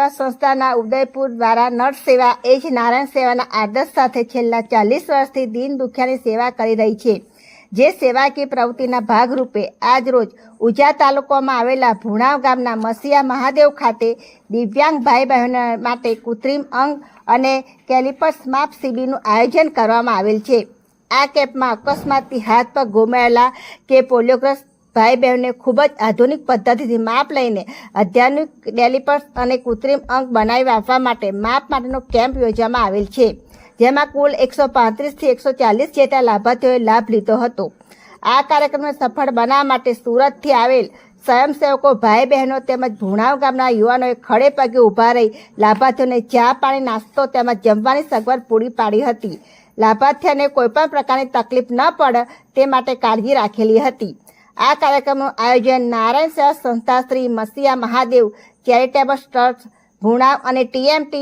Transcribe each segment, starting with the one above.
સેવા સંસ્થાના ઉદયપુર દ્વારા નર્સ સેવા એ જ નારાયણ સેવાના આદર્શ સાથે છેલ્લા 40 વર્ષથી દીન દુખિયાની સેવા કરી રહી છે। જે સેવાકીય પ્રવૃત્તિના ભાગરૂપે આજરોજ ઉજા તાલુકામાં આવેલા ભુણાવ ગામના મસીયા મહાદેવ ખાતે દિવ્યાંગ ભાઈ બહેનો માટે કૃત્રિમ અંગ અને કેલિપર્સ માપ શિબિરનું આયોજન કરવામાં આવેલ છે। આ કેમ્પમાં અકસ્માતથી હાથ પગ ગુમાવેલા કે પોલિયોગ્રસ્ત ભાઈ બહેનોને ખૂબ જ આધુનિક પદ્ધતિથી માપ લઈને અત્યાધુનિક કેલિપર્સ અને કૃત્રિમ અંગ બનાવી આપવા માટે માપ માટેનો કેમ્પ યોજવામાં આવેલ છે, જેમાં કુલ 135 થી 140 જેટલા લાભાર્થીઓએ લાભ લીધો હતો। આ કાર્યક્રમને સફળ બનાવવા માટે સુરતથી આવેલ સ્વયંસેવકો ભાઈ બહેનો તેમજ ભુણાવ ગામના યુવાનોએ ખડે પગે ઊભા રહી લાભાર્થીઓને ચા પાણી નાસ્તો તેમજ જમવાની સગવડ પૂરી પાડી હતી। લાભાર્થીઓને કોઈપણ પ્રકારની તકલીફ ન પડે તે માટે કાળજી રાખેલી હતી। આ કાર્યક્રમનું આયોજન નારાયણ સેવા સંસ્થા શ્રી મસીયા મહાદેવ ચેરિટેબલ ટ્રસ્ટ ભુણાવ અને TMT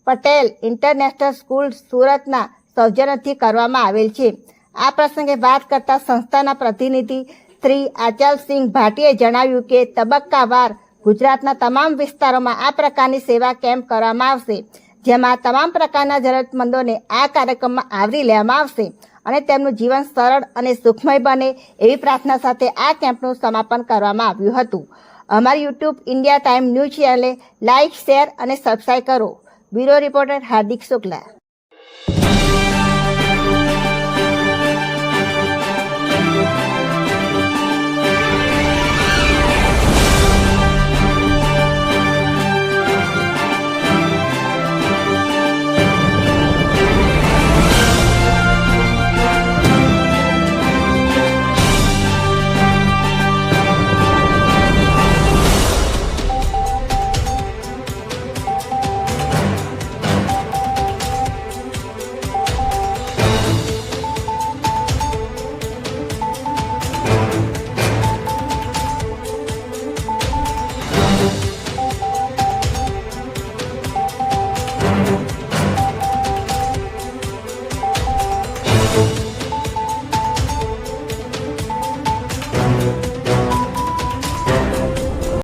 પટેલ ઇન્ટરનેશનલ સ્કૂલ સુરતના સૌજન્યથી કરવામાં આવેલ છે। આ પ્રસંગે વાત કરતા સંસ્થાના પ્રતિનિધિ શ્રી આચલસિંહ ભાટીએ જણાવ્યું કે તબક્કાવાર ગુજરાતના તમામ વિસ્તારોમાં આ પ્રકારની સેવા કેમ્પ કરવામાં આવશે, જેમાં તમામ પ્રકારના જરૂરતમંદોને આ કાર્યક્રમમાં આવરી લેવામાં આવશે અને તેમનું જીવન સરળ અને સુખમય બને એવી પ્રાર્થના સાથે આ કેમ્પનું સમાપન કરવામાં આવ્યું હતું। અમારી YouTube ઇન્ડિયા ટાઈમ ન્યૂઝ ચેનલને લાઇક, શેર અને સબસ્ક્રાઇબ કરો। બ્યુરો રિપોર્ટર હાર્દિક શુક્લા।